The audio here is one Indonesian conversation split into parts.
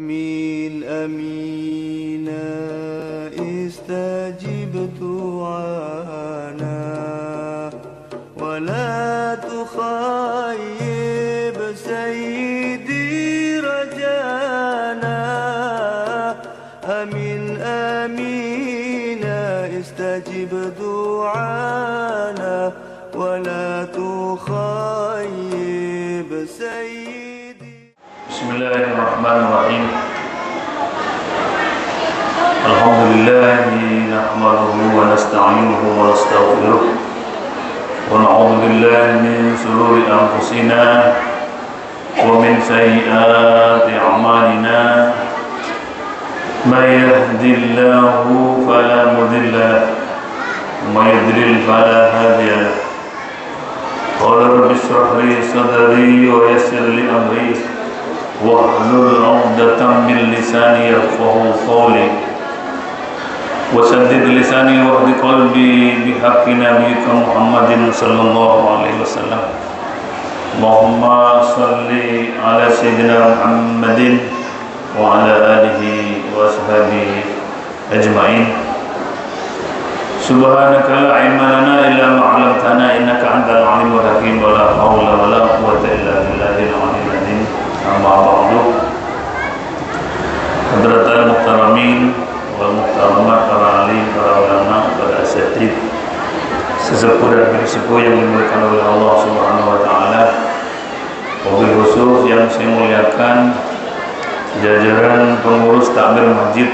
آمين آمين استجب دعانا ولا تخيب سيدي رجانا آمين آمين استجب دعانا ولا تخيب سيدي. Bismillahirrahmanirrahim. Alhamdulillah nahmaduhu wa nasta'inuhu wa nastaghfiruh wa na'udzu billahi min shururi anfusina wa min sayyiati a'malina. May yahdihillahu fala mudilla lahu wa may yudlil fala hadiya lahu. Qala rabbi ishrah li sadri wa yassir li amri wahlul 'uqdatam min lisani yafqahu qawli wasaddid lisani wahdi qalbi bihaqqi nabiyyika Muhammadin sallallahu alaihi wasallam. Allahumma salli ala sayyidina Muhammadin wa ala alihi wa ashabihi ajma'in. Subhanaka la ilma lana illa ma 'allamtana innaka antal 'alimul hakim wa la haula wa la quwwata illa billahil 'aliyyil 'azim. Amma ba'du. Hadratal muhtaramin wal muhtaramat, para alim, para ulama, para asatid, sesepuh dan bisepuh yang dimuliakan oleh Allah Subhanahu wa taala. Wabil khusus yang saya muliakan jajaran pengurus takmir masjid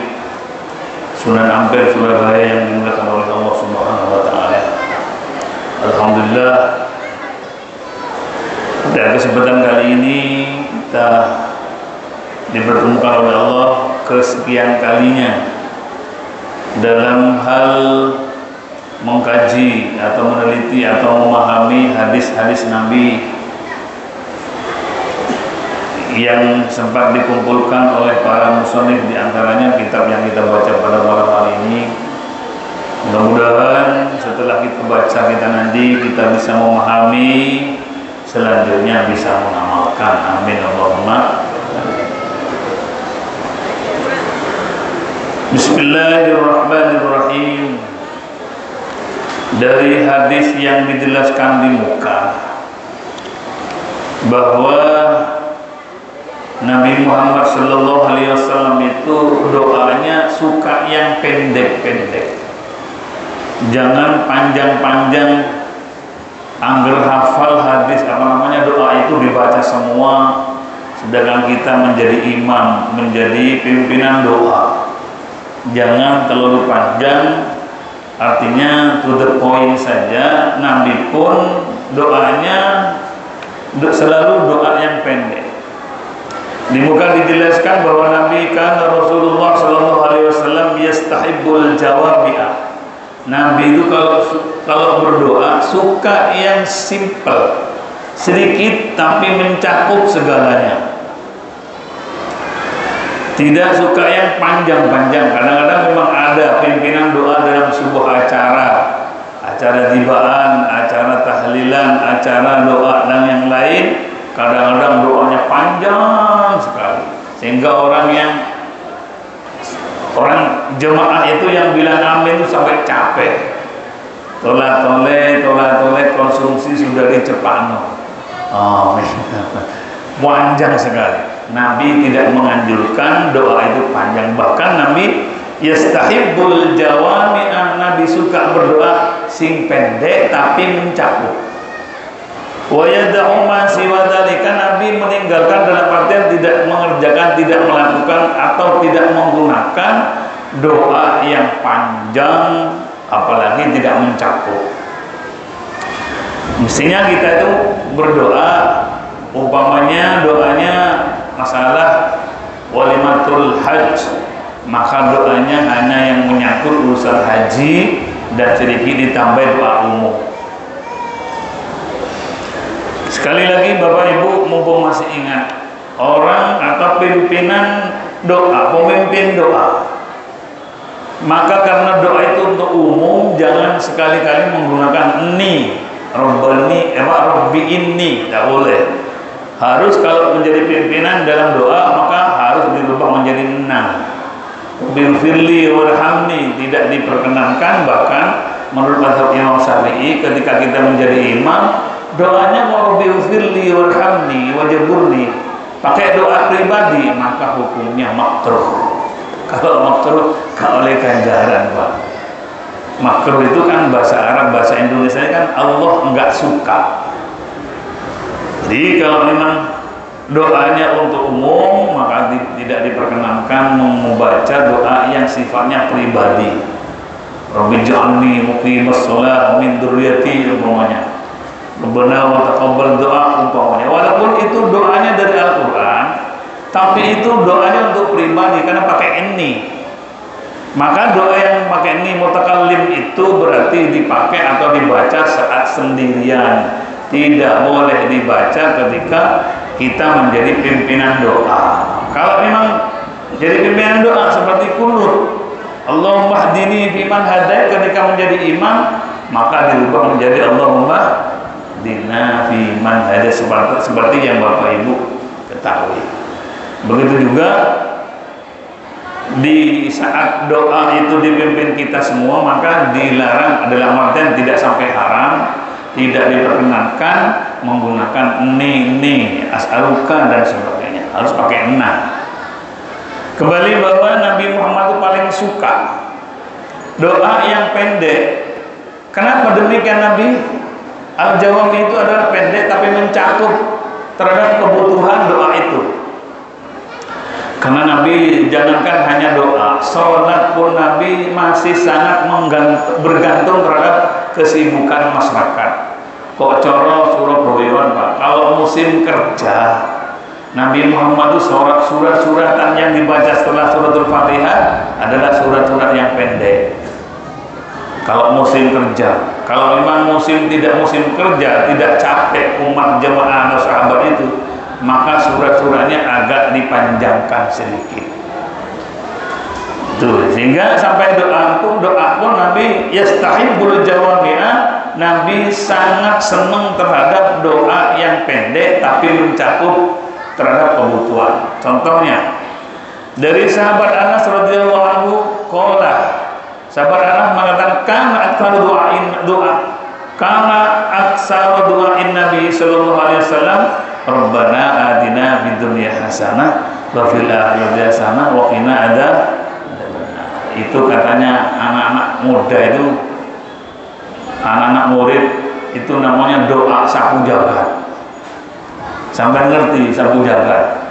Sunan Ampel Surabaya yang dimuliakan oleh Allah Subhanahu wa taala. Alhamdulillah, pada kesempatan kali ini kita dipertemukan oleh Allah kesekian kalinya dalam hal mengkaji atau meneliti atau memahami hadis-hadis Nabi yang sempat dikumpulkan oleh para musannif, di antaranya kitab yang kita baca pada malam hari ini. Mudah-mudahan setelah kita baca nanti kita bisa memahami, selanjutnya bisa mengamalkan. Amin Allahumma. Bismillahirrahmanirrahim. Dari hadis yang dijelaskan di muka bahwa Nabi Muhammad sallallahu alaihi wasallam itu doanya suka yang pendek-pendek. Jangan panjang-panjang. Angger hafal hadis doa itu dibaca semua, sedangkan kita menjadi imam, menjadi pimpinan doa. Jangan terlalu panjang, artinya to the point saja. Nabi pun doanya selalu doa yang pendek. Di muka dijelaskan bahwa Nabi Rasulullah sallallahu alaihi wasallam yastahibbul jawabi'ah. Nabi itu kalau berdoa suka yang simple, sedikit tapi mencakup segalanya. Tidak suka yang panjang-panjang. Kadang-kadang memang ada pimpinan doa dalam sebuah acara tibaan, acara tahlilan, acara doa dan yang lain. Kadang-kadang doanya panjang sekali, sehingga orang jemaah itu yang bilang amin itu sampai capek. Tole konsumsi sudah dicepakno. Amin. Panjang sekali. Nabi tidak menganjurkan doa itu panjang. Bahkan Nabi yastahibbul jawami'ah. Nabi suka berdoa sing pendek tapi mencakup. Wa yad'u ma siwa dzalika. Nabi meninggalkan dalam artian tidak mengerjakan, tidak melakukan atau tidak menggunakan doa yang panjang, apalagi tidak mencakup. Mestinya kita itu berdoa, umpamanya doanya masalah walimatul hajj, maka doanya hanya yang menyangkut urusan haji dan sedikit ditambah doa umum. Sekali lagi Bapak Ibu, mumpung masih ingat, orang atau pimpinan doa, pemimpin doa, maka karena doa itu untuk umum, jangan sekali-kali menggunakan ni, Rabbi inni, tidak boleh. Harus kalau menjadi pimpinan dalam doa, maka harus dirubah ighfirli warhamni tidak diperkenankan. Bahkan menurut mazhab Imam Syafi'i ketika kita menjadi imam, doanya mau ighfirli warhamni wajaburni pakai doa pribadi, maka hukumnya makruh. Kalau makruh gak oleh ganjaran, Pak. Makruh itu kan bahasa Arab, bahasa Indonesia kan Allah enggak suka. Jadi kalau memang doanya untuk umum, maka tidak diperkenankan membaca doa yang sifatnya pribadi. Rabbi ja'alni muqimas shalah min dzurriyyati umpamanya. Rabbana wa taqabbal doa umpamanya. Walaupun itu doanya dari Al-Qur'an, tapi itu doanya untuk pribadi karena pakai ini. Maka doa yang pakai ini mutakallim itu berarti dipakai atau dibaca saat sendirian. Tidak boleh dibaca ketika kita menjadi pimpinan doa. Kalau memang jadi pimpinan doa seperti kunut, Allahumma hdini fiman hadait ketika menjadi imam, maka dirubah menjadi Allahumma hdina fiman hadait seperti yang Bapak Ibu ketahui. Begitu juga di saat doa itu dipimpin kita semua, maka dilarang, adalah artian tidak sampai haram, tidak diperkenankan menggunakan ni as'aluka dan sebagainya, harus pakai na. Kembali bahwa Nabi Muhammad itu paling suka doa yang pendek. Kenapa demikian Nabi? Al-jawab itu adalah pendek tapi mencakup terhadap kebutuhan doa itu. Karena Nabi jangankan hanya doa, sholat pun Nabi masih sangat bergantung terhadap kesibukan masyarakat. Kok coro Surabaya, Pak? Kalau musim kerja, Nabi Muhammad itu surat-suratan yang dibaca setelah suratul Fatihah adalah surat-surat yang pendek. Kalau musim kerja, kalau memang tidak musim kerja, tidak capek umat jemaah atau sahabat itu, maka surat-suratnya agak dipanjangkan sedikit. Tuh, sehingga sampai doa pun Nabi yastahibbul jawami'a, Nabi sangat senang terhadap doa yang pendek tapi mencakup terhadap kebutuhan. Contohnya dari sahabat Anas radhiyallahu anhu, sahabat Anas mengatakan kana aktsara du'ain Nabi sallallahu alaihi wasallam Rabbana atina fid dunya hasanah wa fil akhirati hasanah wa qina adzabannar. Itu katanya anak-anak muda itu, anak-anak murid itu namanya doa sapu jagat. Sampai ngerti sapu jagat?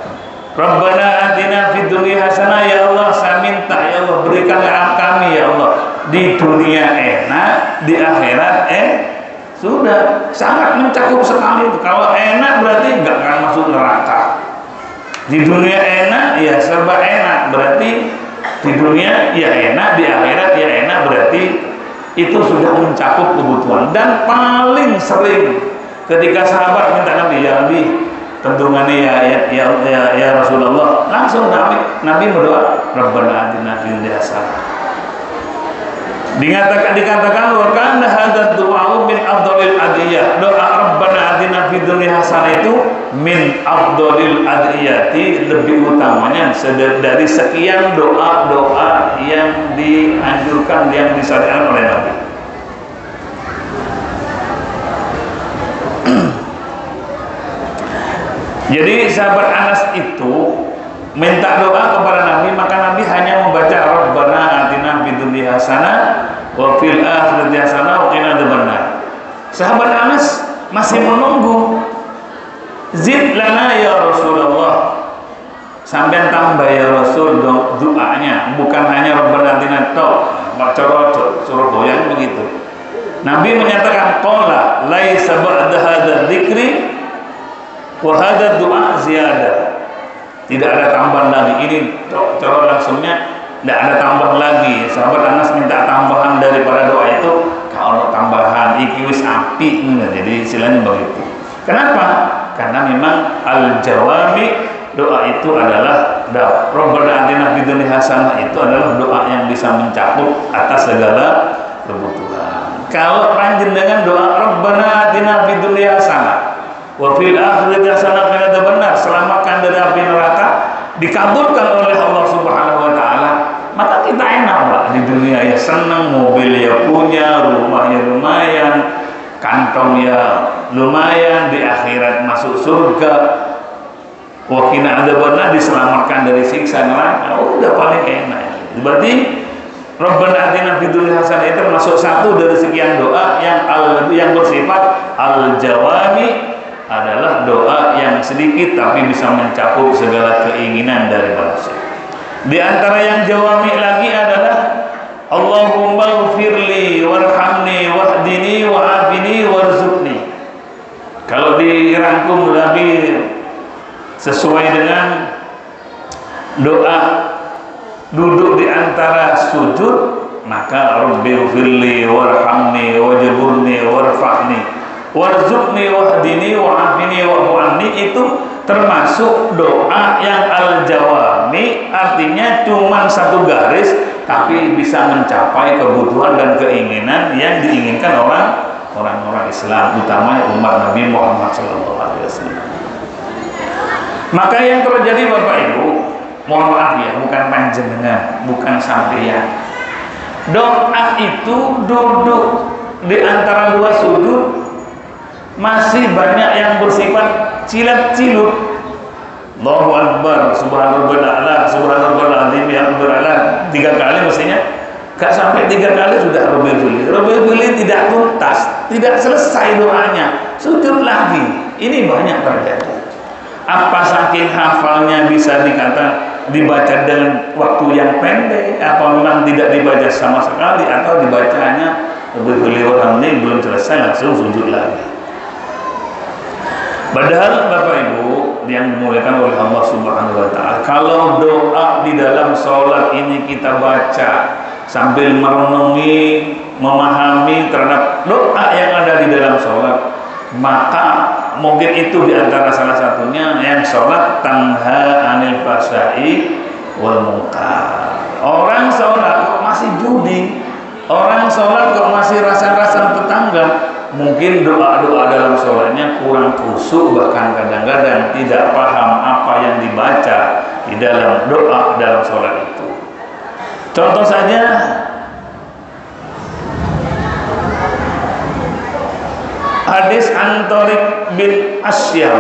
Rabbana atina fid dunya hasanah, ya Allah saya minta ya Allah berikanlah kami ya Allah di dunia enak, di akhirat sudah sangat mencakup sekali itu. Kalau enak berarti enggak akan masuk neraka. Di dunia enak ya serba enak, berarti di dunia ya enak, di akhirat ya enak, berarti itu sudah mencakup kebutuhan. Dan paling sering ketika sahabat minta Nabi, ya Nabi tentungannya ya Rasulullah, langsung Nabi berdoa Rabbana atina fid dunya hasanah. Dikatakan wa kana hadzal du'a min afdhalil adiyah. Doa Rabbana atina fid dunya hasanah itu min afdhalil adiyati, lebih utamanya dari sekian doa-doa yang dianjurkan, yang disyariatkan oleh Nabi. Jadi sahabat Anas itu minta doa kepada Nabi, maka Nabi hanya membaca Rabbana atina fid dunya hasanah wa fil akhirati hasanah wa qina adzabannar. Sahabat Anas masih menunggu, zid lana ya Rasulullah, sampai tambah ya Rasul doanya, bukan hanya Rabbana atina tok, Surabaya begitu. Nabi menyatakan qala laisa ba'da hadzal dzikri wa hadzal du'a ziyadah. Tidak ada tambahan lagi. Ini cara langsungnya tidak ada tambahan lagi. Sahabat Anas minta tambahan daripada doa itu, kalau tambahan iki wis api, jadi istilahnya begitu. Kenapa? Karena memang al-jawami, doa itu adalah Rabbana atina fid dunya hasanah, itu adalah doa yang bisa mencakup atas segala kebutuhan. Kalau panjenengan doa Rabbana atina fid dunya hasanah wa fil akhirati hasanah wa qina adzabannar, selamatkan dari api neraka, dikabulkan oleh Allah Subhanahu wa taala, maka kita dunia ya senang, mobil ya punya, rumahnya lumayan, kantong ya lumayan, di akhirat masuk surga, wakina ada benar diselamatkan dari siksa neraka, udah paling enak. Berarti Rabbana atina fid dunya hasanah itu termasuk satu dari sekian doa yang bersifat al-jawami, adalah doa yang sedikit tapi bisa mencakup segala keinginan dari manusia. Di antara yang jawami lagi adalah Allahumma ighfirli warhamni wahdini wa'afini warzuqni. Kalau dirangkum lagi sesuai dengan doa duduk di antara sujud, maka Rabbighfirli warhamni wajburni warfa'ni warzuqni wahdini wa'afini wa'fu anni, itu termasuk doa yang al-jawami, artinya cuma satu garis tapi bisa mencapai kebutuhan dan keinginan yang diinginkan orang-orang Islam, utamanya umat Nabi Muhammad SAW. Maka yang terjadi Bapak Ibu, mohon maaf ya, bukan panjenengan, bukan sampeyan, doa itu duduk di antara dua sudut masih banyak yang bersifat cilat-cilut. Allahu Akbar, subhanallah a'la, subhanallah azim, ya Rabbal alamin, 3 kali mestinya. Gak sampai 3 kali sudah Rabbighfirli tidak tuntas, tidak selesai doanya, sujud lagi. Ini banyak terjadi. Apa saking hafalnya bisa dibaca dengan waktu yang pendek, apa memang tidak dibaca sama sekali, atau dibacanya Rabbighfirli warhamni belum selesai langsung sujud lagi. Padahal Bapak Ibu yang dimuliakan oleh Allah Subhanahu wa Ta'ala, kalau doa di dalam sholat ini kita baca sambil merenungi, memahami terhadap doa yang ada di dalam sholat, maka mungkin itu diantara salah satunya yang sholat tanha anil fahsya'i wal munkar. Orang sholat kok masih judi, orang sholat kok masih rasa-rasa tetangga. Mungkin doa-doa dalam sholatnya kurang khusyuk, bahkan kadang-kadang tidak paham apa yang dibaca di dalam doa dalam sholat itu. Contoh saja, hadis An-Tariq bin Asyam.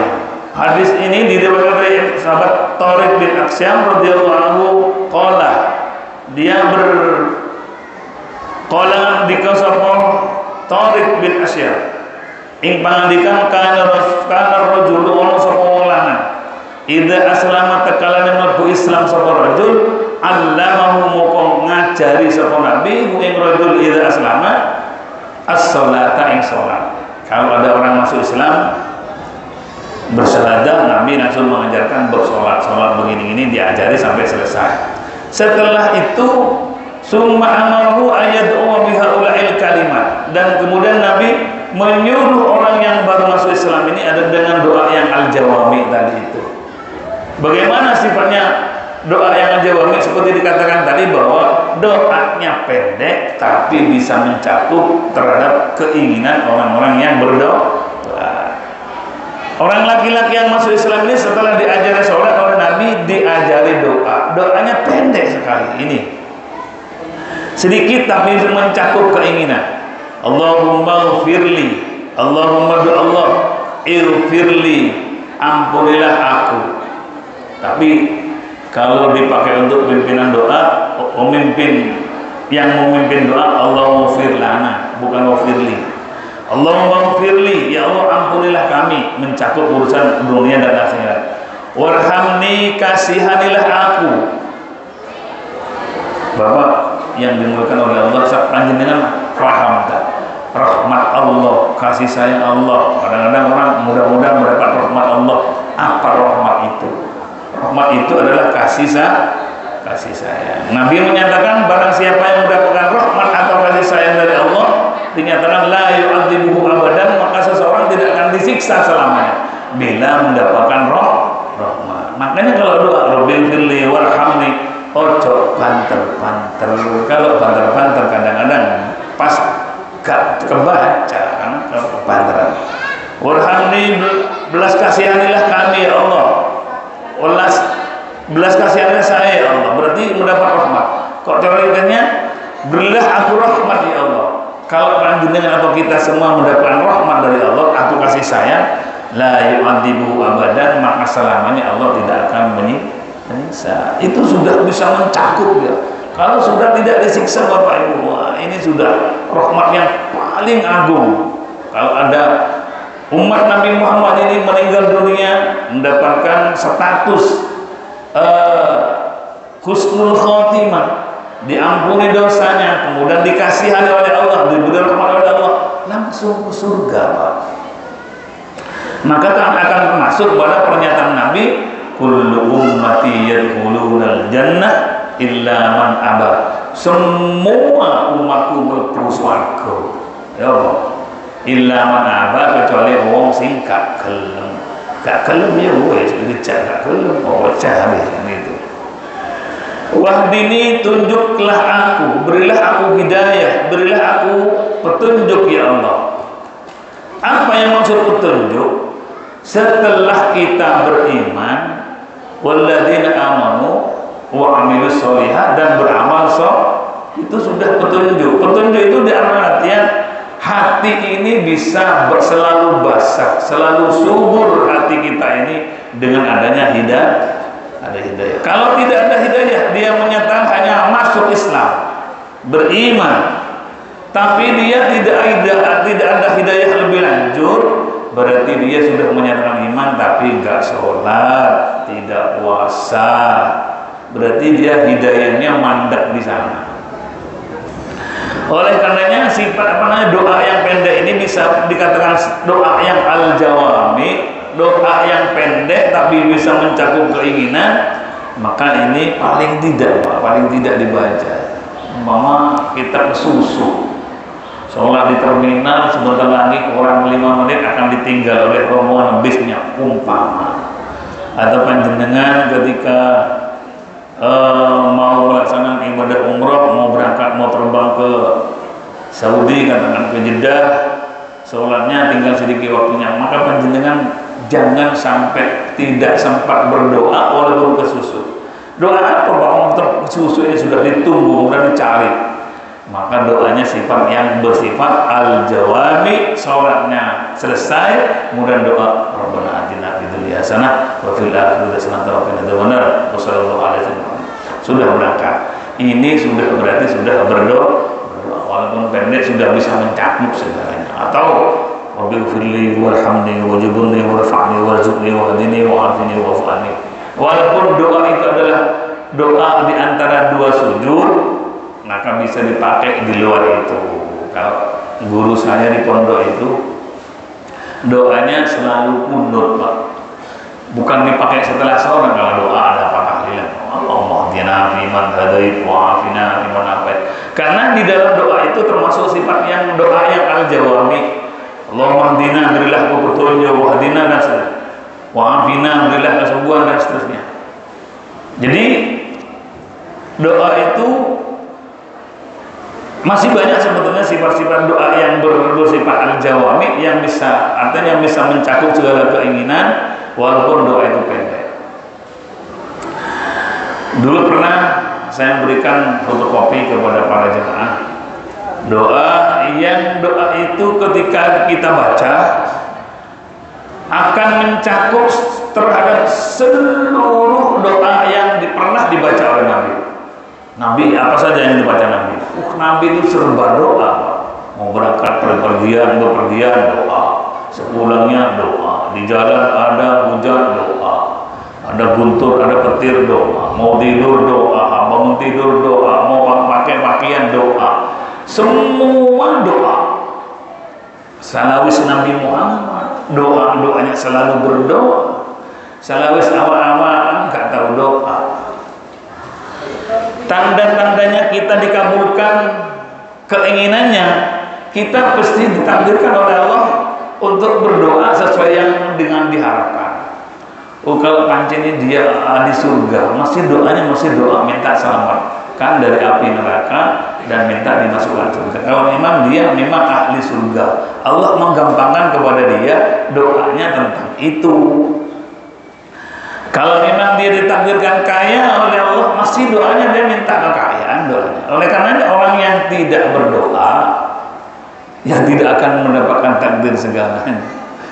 Hadis ini diriwayatkan dari sahabat Tariq bin Asyam radhiyallahu anhu, qala, dia qala dikasapon Tariq bin Asyam ing pangandikan kana rajul wa sapa wong lanang idza aslama takalane mlebu Islam sapa rajul allamahu moko ngajari sapa nabi ing rajul idza aslama as-salata ing salat. Kalau ada orang masuk Islam bersyahadah, nabi langsung mengajarkan bersolat, solat begini-gini diajari sampai selesai. Setelah itu summa amaru ayad'u bihaula'il kalimat, dan kemudian Nabi menyuruh orang yang baru masuk Islam ini ada dengan doa yang al-jawami tadi itu. Bagaimana sifatnya doa yang al-jawami? Seperti dikatakan tadi bahwa doanya pendek tapi bisa mencakup terhadap keinginan orang-orang yang berdoa. Orang laki-laki yang masuk Islam ini setelah diajari sholat oleh Nabi, diajari doa. Doanya pendek sekali ini, sedikit tapi mencakup keinginan. Allahumma ighfirli, Allahumma do Allah ighfirli, ampunilah aku. Tapi kalau dipakai untuk pimpinan doa, yang memimpin doa Allahumma ighfir lana, bukan ighfirli. Allahumma ighfirli, ya Allah ampunilah kami, mencakup urusan dunia dan akhirat. Warhamni, kasihanilah aku. Bapak yang dimuliakan oleh Allah, panjenengan paham tak? Rahmat Allah, kasih sayang Allah. Kadang-kadang orang mudah-mudahan mendapat rahmat Allah. Apa rahmat itu? Rahmat itu adalah kasih sayang. Nabi menyatakan barang siapa yang mendapatkan rahmat atau kasih sayang dari Allah, dinyatakan la yu'adzibuhu abadan, maka seseorang tidak akan disiksa selamanya bila mendapatkan rahmat. Makanya kalau doa Rabbighfirli warhamni, ojo banter-banter. Kalau banter-banter kadang-kadang pas gak kebaca kan kebanteran. Warhamni, belas kasihanilah kami ya Allah. Belas kasihanilah saya ya Allah. Berarti mendapat rahmat. Kok teorinya berilah aku rahmat ya Allah. Kalau panjenengan atau kita semua mendapatkan rahmat dari Allah, aku kasih sayang, la yu'adzibu abadan, maka selamanya Allah tidak akan menyiksa. Itu sudah bisa mencakup ya. Kalau sudah tidak disiksa Bapak Ibu, wah, ini sudah rahmat yang paling agung. Kalau ada umat Nabi Muhammad ini meninggal dunia mendapatkan status husnul khotimah, diampuni dosanya, kemudian dikasihani oleh Allah, diberi rahmat oleh Allah, langsung ke surga, Pak. Maka akan termasuk pada pernyataan Nabi, kullu ummati yadkhulunal jannah illa man aba. Semua umatku mlebu swarga. Ya Allah. Illa man aba, kecuali wong sing gak gelem. Gak gelem ya wis dicak gak gelem, pecah habis gitu. Wahdini, tunjuklah aku, berilah aku hidayah, berilah aku petunjuk ya Allah. Apa yang maksud petunjuk? Setelah kita beriman, walladzina amanu wa amilus sholihat, dan beramal soleh, itu sudah petunjuk. Petunjuk itu dalam artian hati ini bisa selalu basah, selalu subur hati kita ini dengan adanya hidayah. Ada hidayah. Kalau tidak ada hidayah, dia menyatakan hanya masuk Islam, beriman, tapi dia tidak ada hidayah lebih lanjut, berarti dia sudah menyatakan iman tapi enggak sholat, tidak puasa, berarti dia hidayahnya mandek di sana. Oleh karenanya sifat doa yang pendek ini bisa dikatakan doa yang al-jawami, doa yang pendek tapi bisa mencakup keinginan, maka ini paling tidak dibaca. Umpama kita ke susu, sholat di terminal, sebentar lagi kurang 5 menit akan ditinggal oleh rombongan bisnya, umpama. Atau panjenengan ketika mau melaksanakan ibadah umroh, mau berangkat, mau terbang ke Saudi, katakan ke Jeddah, sholatnya tinggal sedikit waktunya, maka panjenengan jangan sampai tidak sempat berdoa walaupun ke susu. Doa apa Pak? Susu ini sudah ditunggu, sudah dicari. Maka doanya sifat yang bersifat al-jawami, sholatnya selesai, kemudian doa Rabbana atina fid dunya hasanah wa fil akhirati hasanah wa qina adzabannar. Sudah berangkat. Ini sudah berarti sudah berdoa, walaupun pendek sudah bisa mencakup segalanya. Atau Rabbighfirli warhamni wajibni warfa'ni warzuqni wahdini wa'afini wa'afani. Walaupun doa itu adalah doa di antara dua sujud, maka bisa dipakai di luar itu. Kalau guru saya di pondok itu doanya selalu kunut, Pak. Bukan dipakai setelah sholat. Kalau doa ada apa tahlilan, Allahumma hdina fiman hadait wa afina fiman afait. Karena di dalam doa itu termasuk sifat yang doa yang al-jawami. Allahumma hdina, berilah aku petunjuk, wa hdina, dan seterusnya, wa afina, berilah kesembuhan, dan seterusnya. Jadi doa itu masih banyak sebetulnya sifat-sifat doa yang bersifat al-jawami, yang bisa, artinya yang bisa mencakup segala keinginan walaupun doa itu pendek. Dulu pernah saya berikan fotokopi kepada para jemaah doa itu ketika kita baca akan mencakup terhadap seluruh doa yang pernah dibaca oleh Nabi. Nabi apa saja yang dibaca Nabi? Nabi itu serba doa. Mau berangkat bepergian doa, sepulangnya doa, di jalan ada hujan doa, ada guntur, ada petir doa, mau tidur doa, bangun tidur doa, mau pakai pakaian doa, semua doa. Salawis Nabi Muhammad, doanya selalu berdoa. Salawis awal-awal nggak tahu doa. Tanda-tandanya kita dikabulkan keinginannya, kita pasti ditakdirkan oleh Allah untuk berdoa sesuai yang dengan diharapkan. Kalau pancen dia di surga, doanya masih doa minta selamat kan dari api neraka dan minta dimasukkan surga. Kalau memang dia memang ahli surga, Allah menggampangkan kepada dia doanya tentang itu. Kalau memang dia ditakdirkan kaya oleh Allah, masih doanya dia minta kekayaan. dinyatakan doanya. Oleh karenanya orang yang tidak berdoa, yang tidak akan mendapatkan takdir segalanya.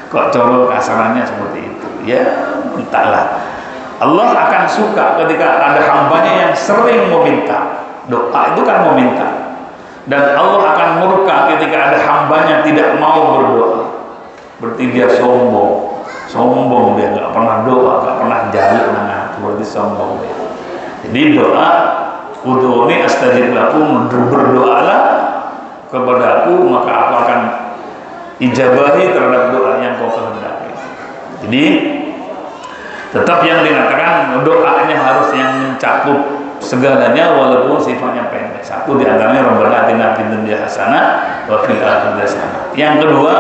Kok coro kasarannya seperti itu? Ya, entahlah. Allah akan suka ketika ada hambanya yang sering meminta. Doa itu kan meminta. Dan Allah akan murka ketika ada hambanya tidak mau berdoa. Berarti dia sombong. Sombong dia, nggak pernah doa, nggak pernah jaluk nang berarti sombong dia. Jadi doa, udhuni astajib lakum, berdoalah kepada aku maka aku akan ijabahi terhadap doa yang kau kehendaki. Jadi tetap yang dikatakan doanya harus yang mencakup segalanya walaupun sifatnya pendek. Satu di antaranya Rabbana atina fid dunya hasanah wa fil akhirati hasanah. Yang kedua,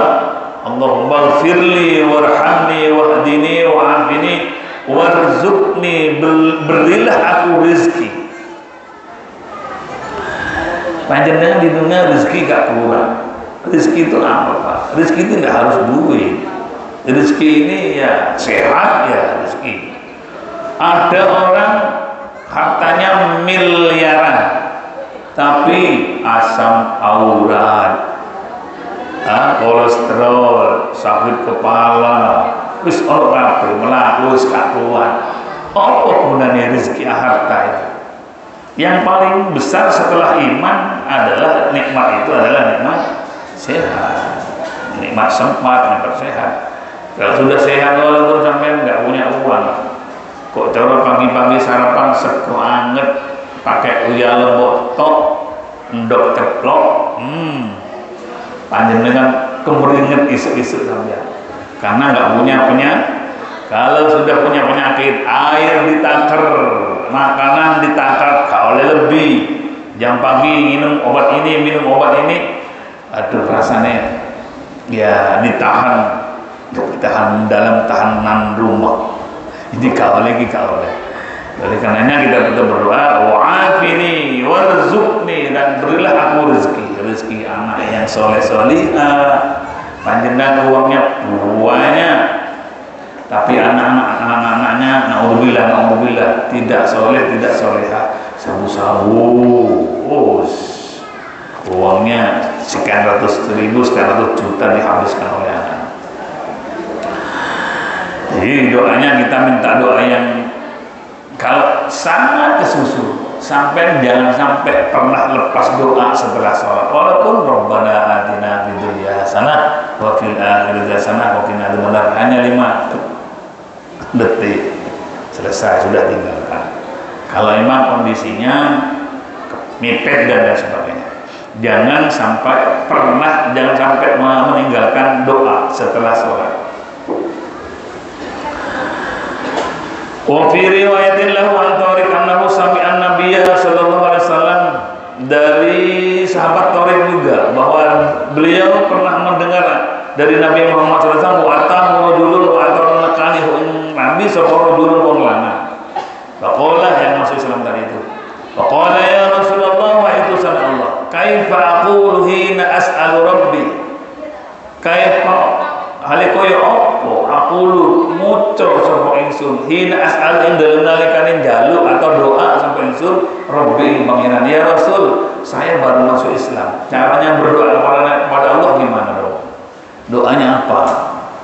Allahumma ighfirli warhamni wahdini wa'afini warzuqni, berilah aku rezeki. Panjenengan di dunia rezeki gak kurang. Rezeki itu apa, Pak? Rezeki itu nggak harus duit. Rezeki ini ya sehat ya rezeki. Ada orang hartanya miliaran, tapi asam urat, kolesterol, sakit kepala, wis ono kabeh mlaku wis gak kuat. Apa gunanya rezeki harta itu? Yang paling besar setelah iman adalah nikmat, itu adalah nikmat sehat, nikmat sempat, nikmat sehat. Kalau sudah sehat walaupun sampai nggak punya uang, kok cara pagi-pagi sarapan sego anget pakai uyah lembut tok endok ceplok, panjenengan kemeringet isuk-isuk sampai karena nggak punya penyakit. Kalau sudah punya penyakit, air ditakar, makanan ditakar, gak oleh lebih. Jam pagi minum obat ini, minum obat ini, aduh rasanya ya ditahan dalam tahanan rumah. Jadi gak oleh. Oleh karenanya kita tetap berdoa, wa'afini warzuqni, dan berilah aku rezeki anak yang soleh-solihah. Panjenengan uangnya banyak, tapi anak-anaknya naudzubillah tidak soleh, tidak soleha, sabu-sabu, uangnya sekian ratus ribu, sekian ratus juta dihabiskan oleh anak. Jadi doanya kita minta doa yang kalau sangat kesusu, jangan sampai pernah lepas doa setelah sholat. Walaupun Rabbana atina fid dunya hasanah wa fil akhirati hasanah wa qina adzabannar, hanya 5 detik selesai, sudah tinggalkan. Kalau memang kondisinya mepet dan lain sebagainya, jangan sampai meninggalkan doa setelah sholat. Wa fi riwayatin lahu an Tariq annahu sami'a an-nabiyya sallallahu alaihi wasallam, dari sahabat Tariq juga bahwa beliau pernah mendengar dari Nabi Muhammad SAW, wa atahu rajulun wa atahu nakani Nabi sallallahu rajulun wa lanang. Faqala, yang masuk Islam tadi itu. Faqala ya Rasulullah, wa itu sana Allah, kaifa aqulu hina as'alu rabbi? Kaifa halikoyo opo aqulu muco sapa ingsun hina as'al ing dalem nalikane njaluk atau doa sampai ingsun rabbi pangeran. Ya Rasul, saya baru masuk Islam, caranya berdoa kepada Allah gimana dong? Doanya apa?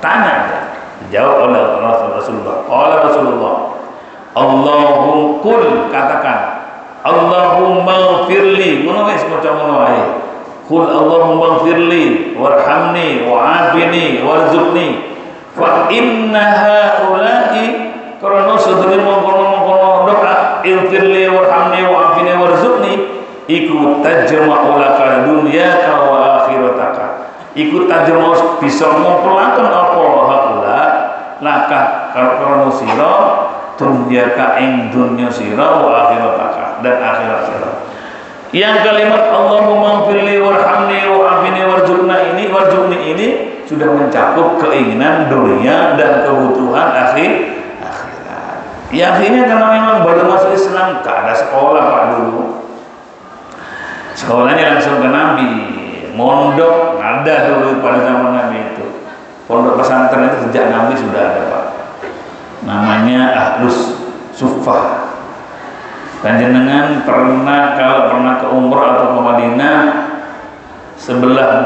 Tanya aja. Dijawab oleh Rasulullah. Allahumma qul, katakan Allahumma ighfirli, ngono wis maca ngono wae. Qul Allahumma ighfirli warhamni wa'afini warzuqni fa inna haula'i, karena sedene mongkon-mongkon doa ighfirli warhamni wa'afini warzuqni iku tajma'u laka dunyaka wa akhirataka, iku tajma'u bisa ngumpulaken apa haula laka karena sira dunyaka ing dunya sira wa akhirataka, dan akhirat sira. Yang kalimat Allahumma ighfirli warhamni wa'afini warzuqni ini sudah mencakup keinginan dunia dan kebutuhan akhirat. Ya akhirnya karena memang baru masuk Islam, gak ada sekolah Pak dulu. Sekolahnya langsung ke Nabi, mondok ada dulu pada zaman Nabi itu. Pondok pesantren itu sejak Nabi sudah ada Pak. Namanya Ahlus Suffah. Panjenengan pernah, kalau pernah ke umrah atau ke Madinah, sebelah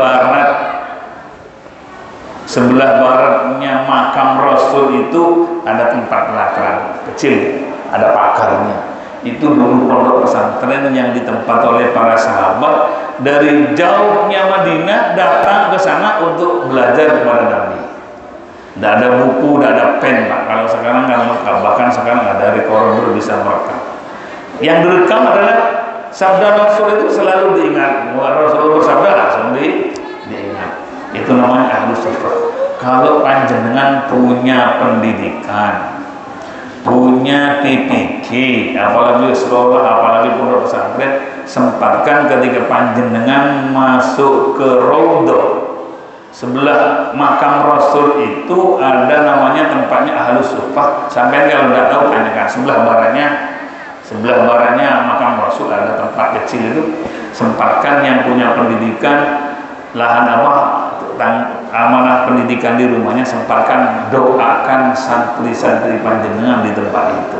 baratnya makam Rasul itu ada tempat belakang kecil, ada pagarnya. Itu dulu pondok pesantren yang ditempati oleh para sahabat dari jauhnya Madinah datang ke sana untuk belajar kepada Nabi. Tidak ada buku, tidak ada pen, Pak. Kalau sekarang kan lengkap, bahkan sekarang ada recorder bisa merekam. Yang direkam adalah sabda Rasul itu selalu diingat. Rasul bersabda langsung diingat. Itu namanya ahlus sunnah. Kalau panjenengan punya pendidikan, punya TPQ, apalagi sekolah, apalagi pondok pesantren, sempatkan ketika panjenengan masuk ke Raudhah, sebelah makam Rasul itu ada namanya tempatnya ahlus sunnah. Sampai kalau tidak tahu tanyakan, sebelah baratnya makam Rasul ada tempat kecil itu. Sempatkan yang punya pendidikan, lahan amanah pendidikan di rumahnya, sempatkan doakan santri-santri panjenengan di tempat itu,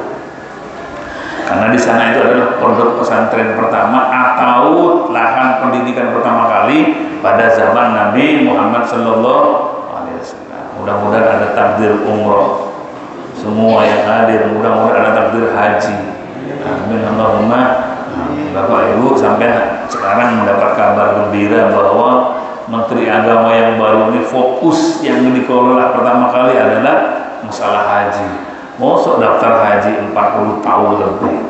karena di sana itu adalah pondok pesantren pertama atau lahan pendidikan pertama kali pada zaman Nabi Muhammad Sallallahu Alaihi Wasallam. Mudah-mudahan ada takdir umroh semua yang hadir, mudah-mudahan ada takdir haji. Amin Allahumma. Bapak Ibu sampai sekarang mendapat kabar gembira bahwa Menteri Agama yang baru ini fokus yang dikelola pertama kali adalah masalah haji. Mosok daftar haji 40 tahun lebih,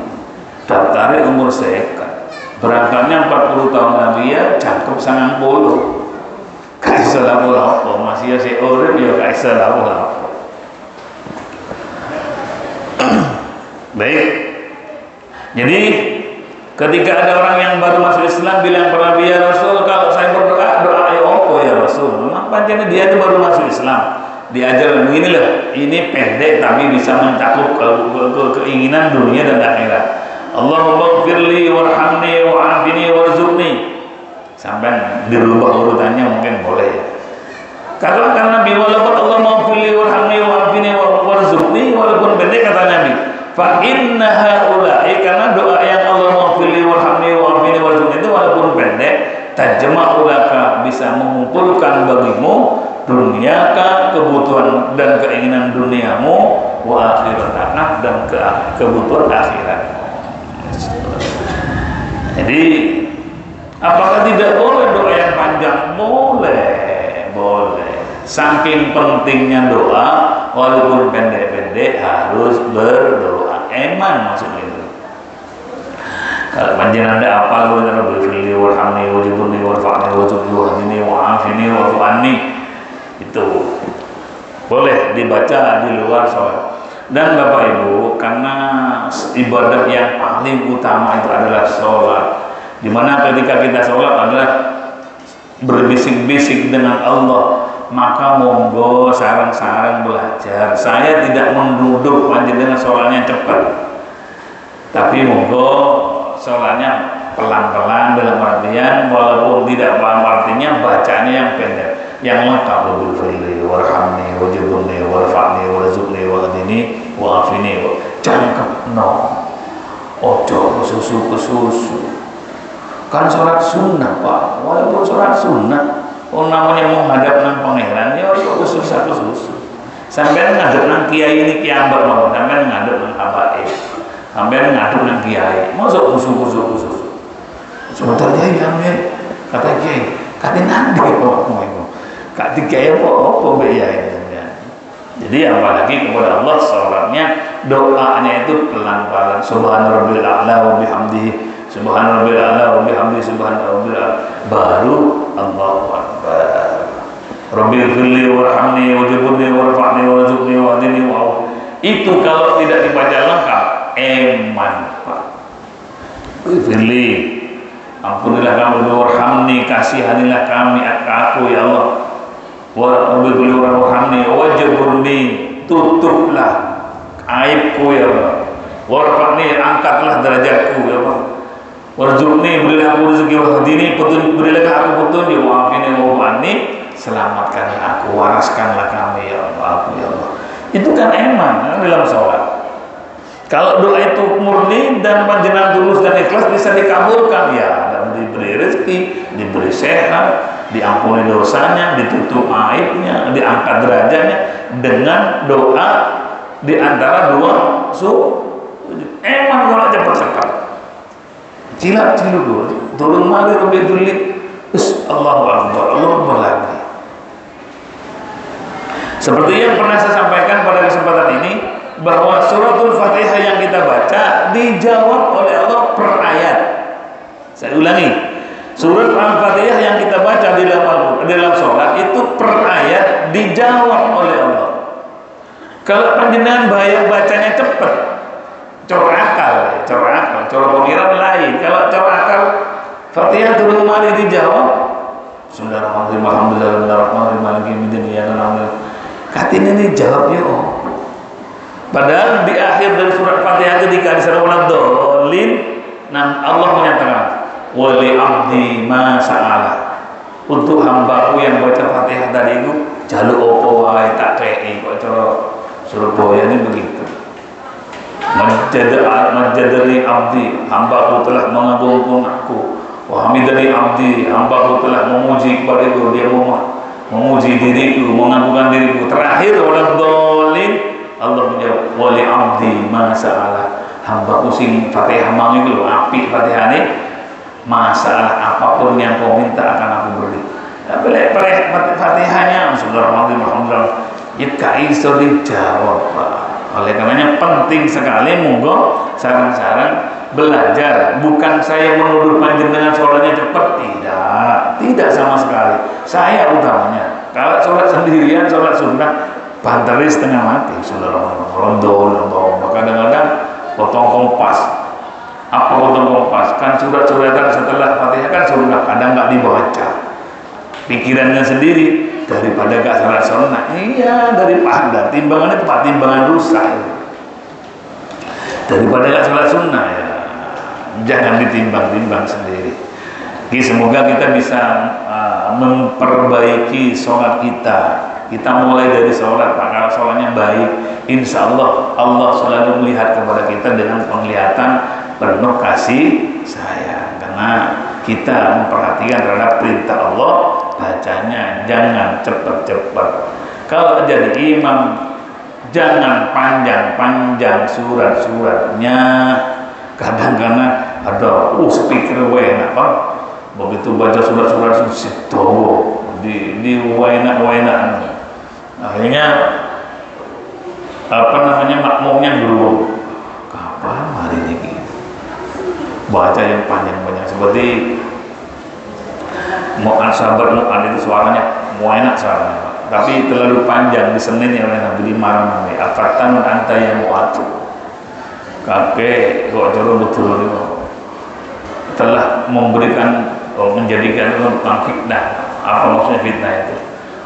daftarnya umur sekat, berangkatnya 40 tahun lagi ya cangkem 90. Kaisa lapo lapo masih ya seorang ya kaisa lapo lapo. Baik. Jadi ketika ada orang yang baru masuk Islam bilang kepada Nabi, ya Rasul, kalau saya berdoa, doa apa ya Rasul? Memang panjangnya dia itu baru masuk Islam, diajar beginilah, ini pendek tapi bisa mencakup keinginan dunia dan akhirat. Allahumma firli warhamni wa'afini warzuqni, sampai dirubah urutannya mungkin boleh. Kalau kata Nabi, walaupun Allahumma firli warhamni wa'afini warzuqni, walaupun pendek kata Nabi, fa inna haula'i, karena doa yang Allahumma firli warhamni wa'afini warzuqni itu walaupun pendek, tajma'u laka, bisa mengumpulkan bagimu duniaka, kebutuhan dan keinginan duniamu, wa akhirataka, dan kebutuhan akhirat. Jadi apakah tidak boleh doa yang panjang? Boleh. Saking pentingnya doa, walaupun pendek-pendek harus berdoa. Eman maksudnya itu. Kalau panjenengan ada apa lu jangan berfirli warhamni wajibuni warfa'ni wajibni wahdini wa'afini wa'fu'anni, itu boleh dibaca di luar sholat. Dan Bapak Ibu, karena ibadah yang paling utama itu adalah sholat, dimana ketika kita sholat adalah berbisik-bisik dengan Allah, maka monggo sarang-sarang belajar. Saya tidak menduduk panjenengan sholatnya cepat, tapi monggo sholatnya pelan-pelan, dalam artian walaupun tidak paham artinya, bacanya yang pendek, yang lengkap. Berfirli warhamni wajibuni warfa'ni warzuqni wahdini wa'afini, cangkep no, ojo kesusu. Kan sholat sunnah Pak, walaupun sholat sunnah, namanya menghadap nang pangeran, ya kesusu. Sampai ngadep nang kiai ini kiambak mau, sampai ngadep nang habaib, sampai ngadep nang kiai, masuk kusu. Sebentar kiai sampai kata kiai, kata nanti kok mau itu, kata kiai apa ya ini. Jadi apalagi kepada Allah sholatnya, doanya itu pelan-pelan. Subhanallah a'la wa bihamdihi, subhanallah a'la wa bihamdihi, subhanallah, baru Allahu akbar. Rabbil firli warhamni wajibuni warfa'ni warzuqni wahdini wa. Itu kalau tidak dibaca lengkap, eman Pak. Firli, ampunilah kami, warhamni, kasihanilah kami, aku ya Allah. Rabbil firli warhamni wajibuni, tutuplah aibku ya Allah. Warfa'ni, angkatlah derajatku ya Allah. Warzuqni, berilah aku rezeki, wahdini, berilah aku petunjuk, wa'afini wa'fu'anni, selamatkanlah aku, waraskanlah kami ya Allah, aku ya Allah. Itu kan eman dalam sholat. Kalau doa itu murni dan panjenengan tulus dan ikhlas bisa dikabulkan ya, dan diberi rezeki, diberi sehat, diampuni dosanya, ditutup aibnya, diangkat derajatnya dengan doa di antara dua sujud. Emang kalau cepat-cepat cilat dulu turun mari lebih dulu Allahu Akbar, Allahu Akbar lagi. Seperti yang pernah saya sampaikan pada kesempatan ini, bahwa suratul Fatihah yang kita baca dijawab oleh Allah per ayat. Saya ulangi, surat Al-Fatihah yang kita baca di dalam sholat itu per ayat dijawab oleh Allah. Kalau panjenengan bacanya cepat, cor akal, cor pemikiran lain. Kalau cor akal, Fatihah turun mari dijawab. Bismillahirrahmanirrahim, alhamdulillahirrahmanirrahim, maliki yaumiddin, iyyaka na'budu. Katanya ini jawabnya padahal di akhir dari surat Fatihah ketika disebut dolin, nah Allah menyatakan wali abdi ma sa'ala, untuk hambaku yang baca Fatihah tadi itu jaluk opo wae tak kei. Kok cara Surabaya ini begitu. Majadari abdi, hambaku telah mengagungkan aku. Wa hamidani abdi, hambaku telah memuji kepadaku, dia memuji diriku, mengagungkan diriku. Terakhir wala dolin, Allah menjawab wali abdi ma sa'ala, hambaku sing Fatihah mang iku lho apik Fatihane, masalah apapun yang kau minta akan aku beri. Tapi lek Fatihahnya Bismillahirrahmanirrahim ya gak iso dijawab, Pak. Oleh karenanya penting sekali, monggo saran-saran belajar. Bukan saya menuduh panjenengan sholatnya cepat, tidak sama sekali. Saya utamanya kalau sholat sendirian, sholat sunnah banteri setengah mati, kadang-kadang potong kompas. Apa potong kompas? Kan surat-suratan setelah Fatihah kan sunnah, kadang nggak dibaca. Pikirannya sendiri, daripada gak sholat sunnah. Iya, daripada timbangannya tempat timbangan dosa ya. Daripada gak sholat sunnah ya, jangan ditimbang-timbang sendiri. Jadi semoga kita bisa memperbaiki sholat kita. Kita mulai dari sholat, Pak. Kalau sholatnya baik, insya Allah Allah selalu melihat kepada kita dengan penglihatan penuh kasih sayang, karena kita memperhatikan terhadap perintah Allah. Bacanya jangan cepat-cepat. Kalau jadi imam, jangan panjang-panjang surat-suratnya. Kadang-kadang ada speaker enak, Pak. Begitu baca surat-surat itu di enak. Akhirnya makmumnya dulu kapan hari ini baca yang panjang-panjang, seperti sahabat Mu'ad itu suaranya enak suaranya, tapi terlalu panjang. Di Senin yang oleh Nabi malam afatan anta yang Mu'ad kakek kok jauh betul telah memberikan menjadikan tukang fitnah. Apa maksudnya fitnah itu?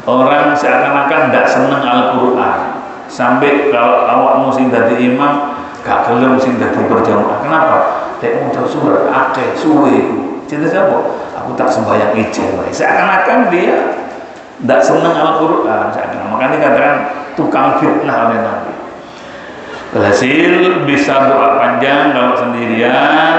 Orang seakan-akan tidak senang Al-Quran, sampai kalau awak musim dari imam gak gelem sing dadi berjamaah. Kenapa? Dek mau surat akeh suwe. Cerita siapa? Aku tak sembahyang ijen. Seakan-akan dia tidak senang Al-Quran. Makanya dikatakan tukang fitnah oleh Nabi. Berhasil bisa doa panjang kalau sendirian,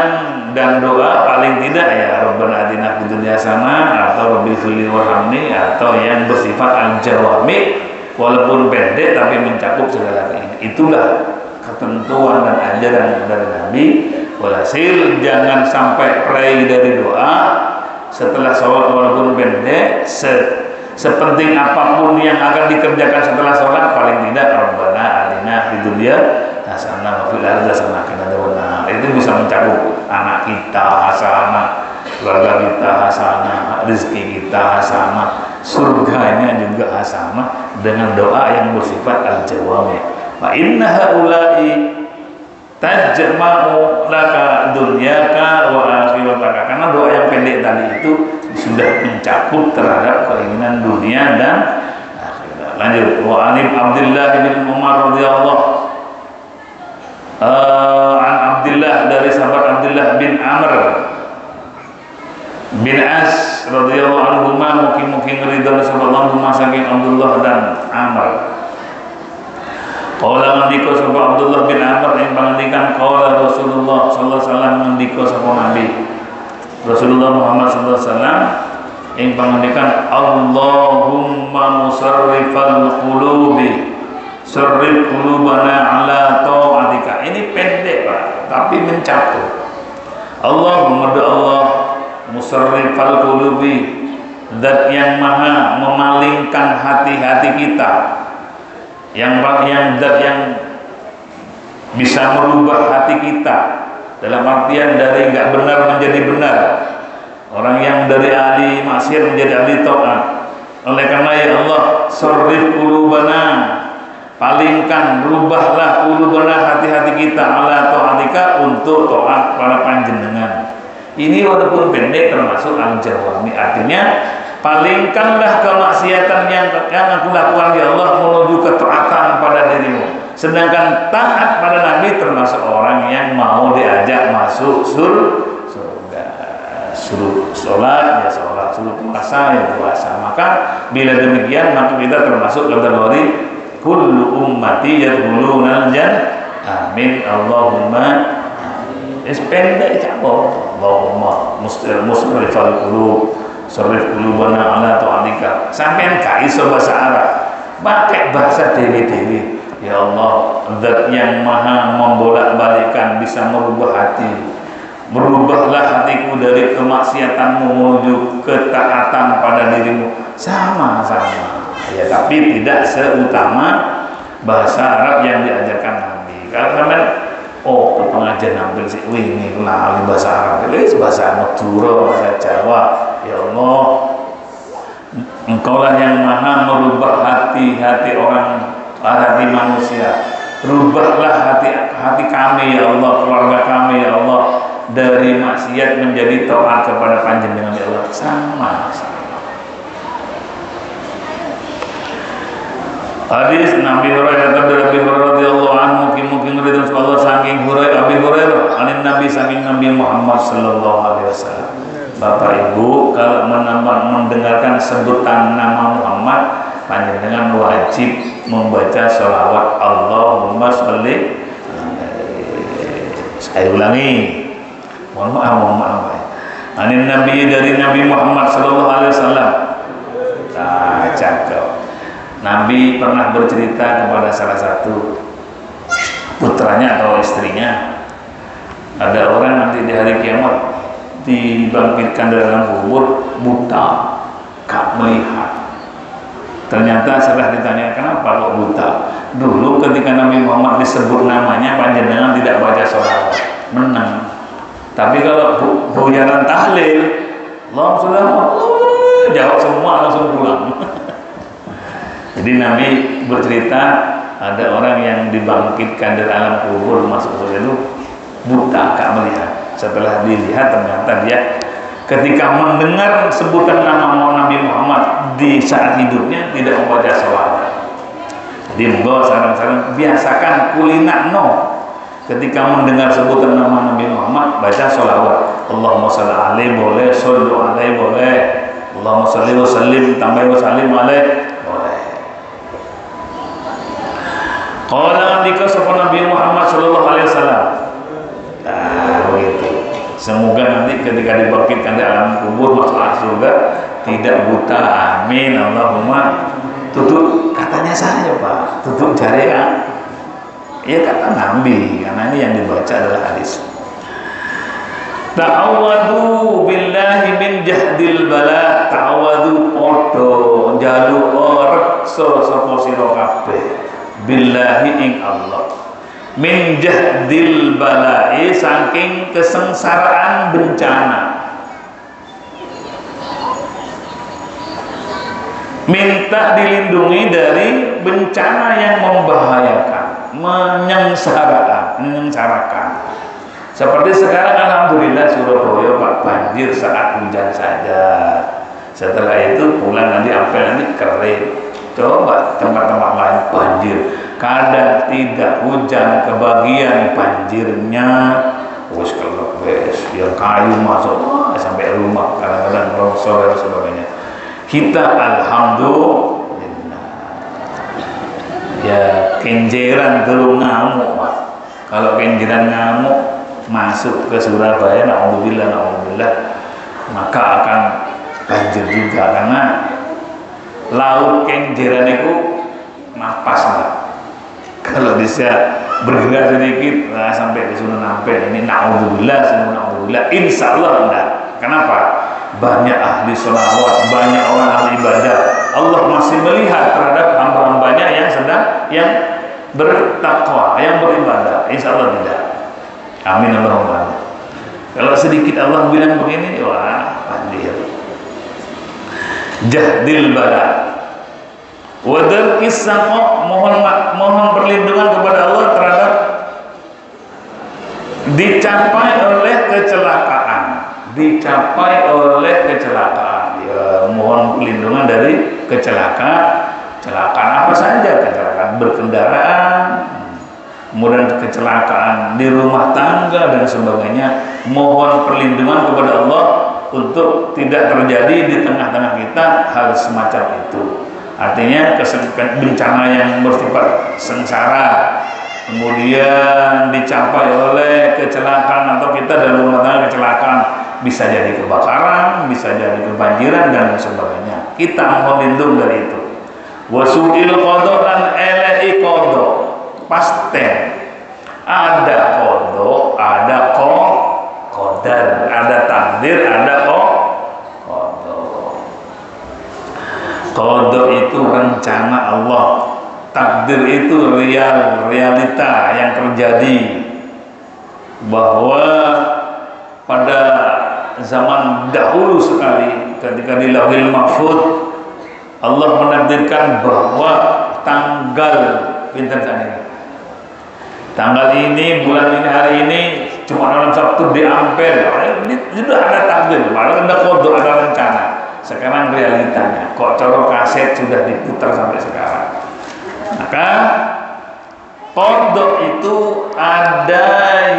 dan doa paling tidak ya Rabbana atina fid dunya hasanah atau Rabbil firli warhamni, atau yang bersifat al-jawami, walaupun pendek tapi mencakup segala ini. Itulah ketentuan dan ajaran dari Nabi. Walhasil jangan sampai pray dari doa setelah sholat walaupun pendek. Sepenting apapun yang akan dikerjakan setelah sholat, paling tidak Rabbana atina fid dunya hasanah wa fil akhirati hasanah wa qina adzabannar. Itu bisa mencakup anak kita hasanah, keluarga kita hasanah, rezeki kita hasanah, surganya juga hasanah, dengan doa yang bersifat al-jawami. Fa inna haula'i tajma'u laka dunyaka wa akhirataka. Karena doa yang pendek tadi itu sudah mencakup terhadap keinginan dunia dan akhirat. Lanjut, wa anim Abdullah bin Umar radhiyallahu an Abdullah, dari sahabat Abdullah bin Amr bin As radhiyallahu anhu, mugi-mugi ridho sallallahu saking Abdullah dan Amr. Qala ngendika sapa Abdullah bin Amr yang pangandikan qala Rasulullah sallallahu alaihi wasallam ngendika sapa Nabi Rasulullah Muhammad sallallahu alaihi wasallam yang pangandikan Allahumma musarrifal qulubi sarrif qulubana ala ta'atika. Ini pendek Pak, tapi mencakup. Allahumma Allah musarrifal qulubi, zat yang maha memalingkan hati-hati kita, yang zat yang bisa merubah hati kita, dalam artian dari enggak benar menjadi benar, orang yang dari ahli maksiat menjadi ahli taat. Oleh karena ya Allah, sarrif qulubana, palingkan, rubahlah qulubana, hati-hati kita, ala taatika, untuk taat para panjenengan. Ini walaupun pendek termasuk al-jawami, artinya palingkanlah kemaksiatan yang aku lakukan ya Allah menuju ketaatan pada dirimu. Sedangkan taat pada Nabi termasuk orang yang mau diajak masuk surga. Suruh sholat ya sholat, suruh puasa ya puasa. Maka bila demikian maka kita termasuk kategori kullu ummati yadkhulunal jannah. Amin Allahumma. Pendek cabut. Allahumma musrifal qulub sarrif qulubana ala ta'atika. Sampean gak iso bahasa Arab, pakai bahasa dewi-dewi. Ya Allah, zat yang maha membolak-balikkan, bisa merubah hati. Merubahlah hatiku dari kemaksiatanmu menuju ketaatan pada dirimu. Sama-sama ya, tapi tidak seutama bahasa Arab yang diajarkan Nabi. Kalau sampean ke pengajian hampir sih, ini kenali bahasa Arab, itu bahasa Madura, bahasa Jawa. Ya Allah, Engkaulah yang maha merubah hati-hati orang, hati manusia. Rubahlah hati kami ya Allah, keluarga kami ya Allah, dari maksiat menjadi taat kepada panjenengan ya Allah. Sama. Hadis Nabi Hurairah dari Abi Hurairah radhiyallahu anhu, mungkin ridwan Allah saking Hurairah Abi Hurairah anin Nabi saking Nabi Muhammad sallallahu alaihi wasallam. Bapak Ibu, kalau mendengarkan sebutan nama Muhammad, panjenengan wajib membaca sholawat Allahumma sholli. Saya ulangi. Mohon maaf. Anin Nabi dari Nabi Muhammad sallallahu alaihi wasallam. Cakep. Nabi pernah bercerita kepada salah satu putranya atau istrinya, ada orang nanti di hari kiamat dibangkitkan dalam kubur buta, gak melihat. Ternyata setelah ditanya kenapa kok buta, dulu ketika Nabi Muhammad disebut namanya panjenengan tidak baca sholawat, menang. Tapi kalau buyaran tahlil, jawab semua langsung pulang. Jadi Nabi bercerita ada orang yang dibangkitkan dari alam kubur masuk surga itu buta, gak melihat. Setelah dilihat ternyata dia ketika mendengar sebutan nama Nabi Muhammad di saat hidupnya tidak membaca sholawat. Jadi monggo sarang-sarang biasakan kulinakno ketika mendengar sebutan nama Nabi Muhammad baca sholawat. Allahumma sholli alaihi boleh, sholli alaihi boleh, Allahumma sholli wa sallim tambah wa sallim alaihi boleh. Qala andika sapa Nabi Muhammad sallallahu alaihi wasallam. Begitu. Semoga nanti ketika dibangkitkan di alam kubur masuk surga tidak buta. Amin Allahumma. Tutup katanya saya Pak, tutup jari kan? Ya kata Nabi, karena ini yang dibaca adalah hadis. Ta'awadu billahi min jahdil bala. Ta'awadu podo jalu reksa sapa sira kabeh billahi ing Allah min jahdil bala'i, saking kesengsaraan bencana. Minta dilindungi dari bencana yang membahayakan, menyengsarakan. Seperti sekarang alhamdulillah Surabaya Pak banjir saat hujan saja. Setelah itu pulang nanti apel nanti kering. Coba tempat-tempat lain banjir, kadang tidak hujan, kebagian banjirnya wes kalau yang kayu masuk sampai rumah, kadang-kadang longsor dan sebagainya. Kita alhamdulillah Ya kenjeran turun ngamuk Pak. Kalau kenjeran ngamuk masuk ke Surabaya, naudzubillah, maka akan banjir juga karena laut kenjeran itu napas Pak. Kalau bisa bergerak sedikit sampai di Sunan Ampel ini naudzubillah, insya Allah enggak. Kenapa? Banyak ahli sholawat, banyak orang ahli ibadah. Allah masih melihat terhadap hamba-hambanya yang bertakwa, yang beribadah. Insya Allah tidak. Amin Allahumma. Kalau sedikit Allah bilang begini, wah banjir. Jahdil bala. Wadar kisah mohon perlindungan kepada Allah terhadap dicapai oleh kecelakaan. Ya, mohon perlindungan dari kecelakaan apa saja, kecelakaan berkendaraan, kemudian kecelakaan di rumah tangga dan sebagainya. Mohon perlindungan kepada Allah untuk tidak terjadi di tengah-tengah kita hal semacam itu. Artinya bencana yang bersifat sengsara kemudian dicapai oleh kecelakaan atau kita dalam rumah tangga kecelakaan, bisa jadi kebakaran, bisa jadi kebanjiran dan sebagainya. Kita mohon lindung dari itu. Wasu'il qadha dan elei qadha. Pasten. Ada qadha, ada qadar, ada takdir, ada qadha. Qadha itu rencana Allah. Takdir itu realita yang terjadi. Bahwa pada zaman dahulu sekali ketika di Lauhil Mahfuz Allah menakdirkan bahwa tanggal ini, bulan ini, hari ini cuma malam Sabtu di Ampel. Ini sudah ada takdir, malah ada qadha, ada rencana. Sekarang realitanya, kok coro kaset sudah diputar sampai sekarang. Maka qadha itu ada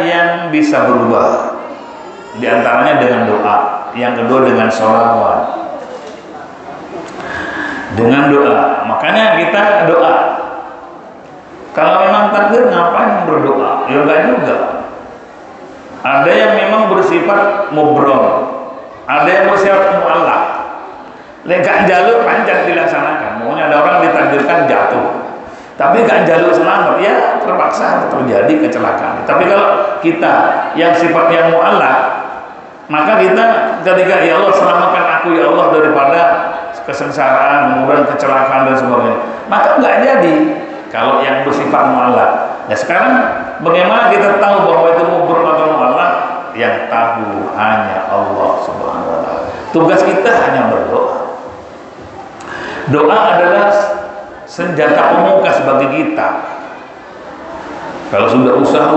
yang bisa berubah. Di antaranya dengan doa, yang kedua dengan sholawat. Dengan doa, makanya kita doa. Kalau memang takdir, ngapain berdoa? Ya enggak juga. Ada yang memang bersifat mubrol, ada yang bersifat mu'allaq. Gak jalur panjang dilaksanakan. Pokoknya ada orang ditakdirkan jatuh, tapi gak jalur selamat, ya terpaksa terjadi kecelakaan. Tapi kalau kita yang sifatnya mu'allaq, maka kita ketika ya Allah selamatkan aku ya Allah daripada kesengsaraan, kemudian kecelakaan dan sebagainya, maka nggak jadi. Kalau yang bersifat mu'allaq. Nah sekarang bagaimana kita tahu bahwa itu mubrur atau mu'allaq? Yang tahu hanya Allah Subhanahu wa ta'ala. Tugas kita hanya berdoa. Doa adalah senjata pemungkas bagi kita. Kalau sudah usaha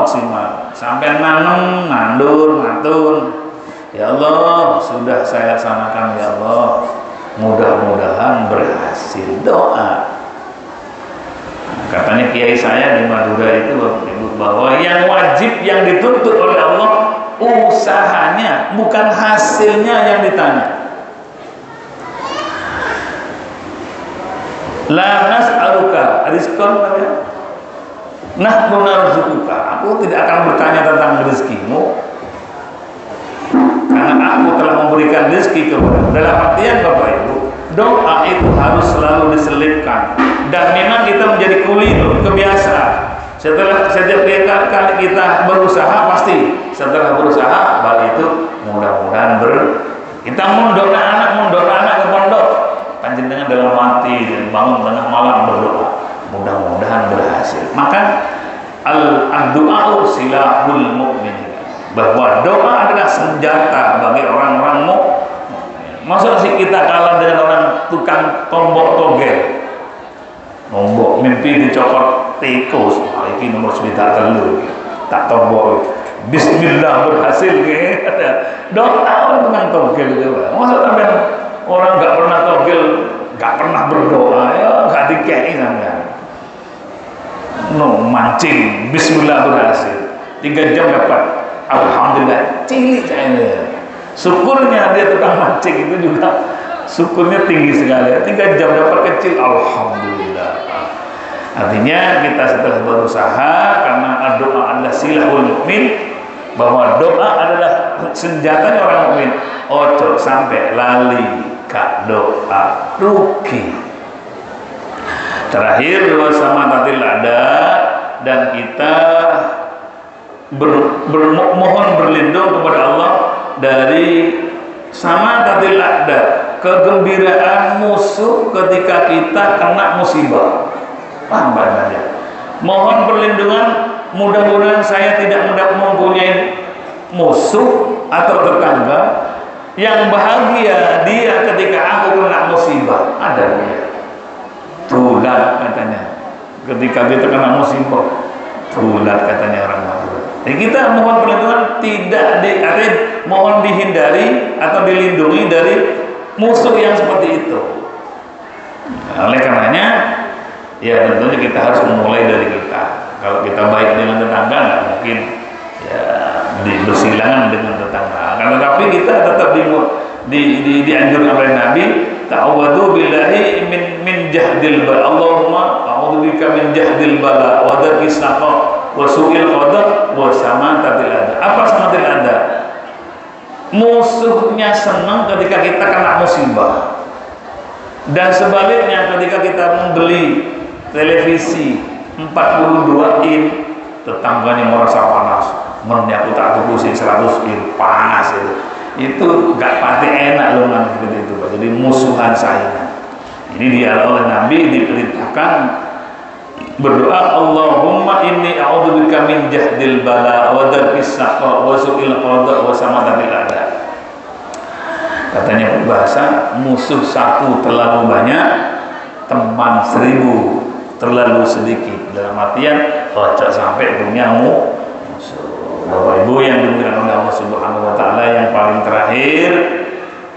maksimal sampai nanam, nandur, ngatun, ya Allah sudah saya laksanakan ya Allah, mudah-mudahan berhasil. Doa. Katanya kiai saya di Madura itu bahwa yang wajib, yang dituntut oleh Allah usahanya, bukan hasilnya yang ditanya. La nas'aluka rizqan nahnu narzuquka. Aku tidak akan bertanya tentang rezekimu, karena aku telah memberikan rezeki kepada. Dalam artian Bapak Ibu, doa itu harus selalu diselipkan. Dan memang kita menjadi kebiasaan. Setelah setiap kali kita berusaha, pasti setelah berusaha balik itu mudah-mudahan kita mondok anak ke pondok, panjenengan dalam hati dan bangun tengah malam berdoa, mudah-mudahan berhasil. Maka al-du'a silahul mu'min, bahwa doa adalah senjata bagi orang-orang mukmin. Masa sih kita kalah dengan orang tukang tombok togel, nombok mimpi dicopot tikus, ini nomor sebentar dulu tak tombol bismillah berhasil gitu. Doa orang tukang togel itu, masa sampai orang nggak pernah togel, nggak pernah berdoa, ya nggak dikei sampai no mancing bismillah berhasil 3 jam dapat alhamdulillah cilik saya. Syukurnya dia tukang mancing itu juga syukurnya tinggi sekali, 3 jam dapat kecil alhamdulillah. Artinya kita setelah berusaha, karena doa adalah silahul mukmin, bahwa doa adalah senjatanya orang mukmin. Ojo sampai lali kak doa rugi. Terakhir doa sama tatil ada, dan kita mohon berlindung kepada Allah dari sama tatil ada, kegembiraan musuh ketika kita kena musibah. Paham aja. Mohon perlindungan, mudah-mudahan saya tidak mempunyai musuh atau tetangga yang bahagia dia ketika aku kena musibah. Ada dia tulat katanya, ketika kita kena musibah tulat katanya orang Madura. Jadi kita mohon perlindungan, mohon dihindari atau dilindungi dari musuh yang seperti itu. Nah, oleh karenanya ya tentunya kita harus memulai dari kita. Kalau kita baik dengan tetangga, nggak mungkin ya bersilangan dengan tetangga. Karena tapi kita tetap dianjurkan oleh Nabi, ta'awwadu billahi min jahdil bala. Allahumma a'udzubika min jahdil bala wa darkis saqa wa su'il qada wa samatatil ada. Apa samatatil ada? Musuhnya senang ketika kita kena musibah. Dan sebaliknya ketika kita membeli televisi 42 in, tetangganya merasa panas, aku tak tebusin 100 in, panas itu gak pati enak loh nanti seperti itu Pak. Jadi musuhan saingan. Ini dia oleh Nabi diperintahkan berdoa, Allahumma inni a'udzubika min jahdil bala wa darkis saqa wa su'il qada wa samatatil ada. Katanya berbahasa, musuh satu terlalu banyak, teman 1000 terlalu sedikit. Dalam artian ojo sampai punya musuh. Bapak Ibu yang dimuliakan oleh Allah Subhanahu wa taala, yang paling terakhir,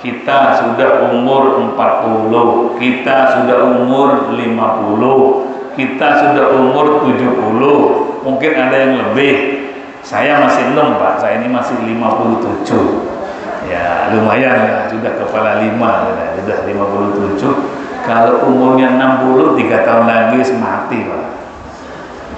kita sudah umur 40, kita sudah umur 50, kita sudah umur 70, mungkin ada yang lebih. Saya masih 6 Pak, saya ini masih 57. Ya lumayan ya, sudah kepala 5 ya, sudah 57. Kalau umurnya 60, 3 tahun lagi mati Pak.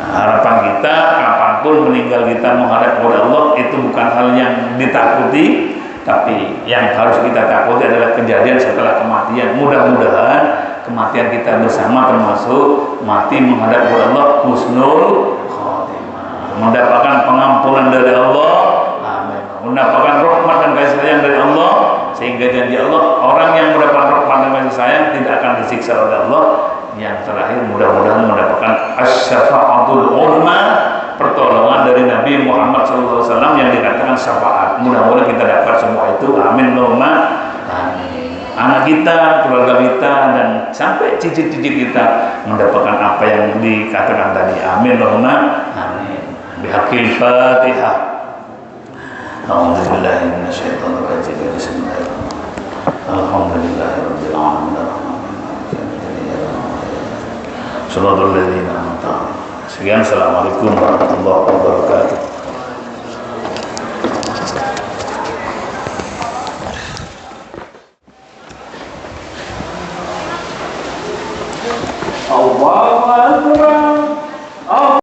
Nah, harapan kita kapanpun meninggal kita menghadap kepada Allah, itu bukan hal yang ditakuti, tapi yang harus kita takuti adalah kejadian setelah kematian. Mudah-mudahan kematian kita bersama termasuk mati menghadap kepada Allah husnul khotimah, mendapatkan pengampunan dari Allah, amin, mendapatkan rahmat dan kasih sayang dari Allah, sehingga janji Allah orang yang mendapatkan rahmat dan kasih sayang tidak akan disiksa oleh Allah. Yang terakhir, mudah-mudahan mendapatkan asy-syafa'atul uzma, pertolongan dari Nabi Muhammad SAW yang dikatakan syafaat. Mudah-mudahan kita dapat semua itu, amin Allahumma amin. Anak kita, keluarga kita, dan sampai cicit-cicit kita mendapatkan apa yang dikatakan tadi, amin Allahumma amin. Bihaqil Fatihah. A'udzubillahi minasyaitonir rajim. Bismillahirrahmanirrahim. Alhamdulillahirabbil alamin. Sekian, assalamualaikum warahmatullahi wabarakatuh.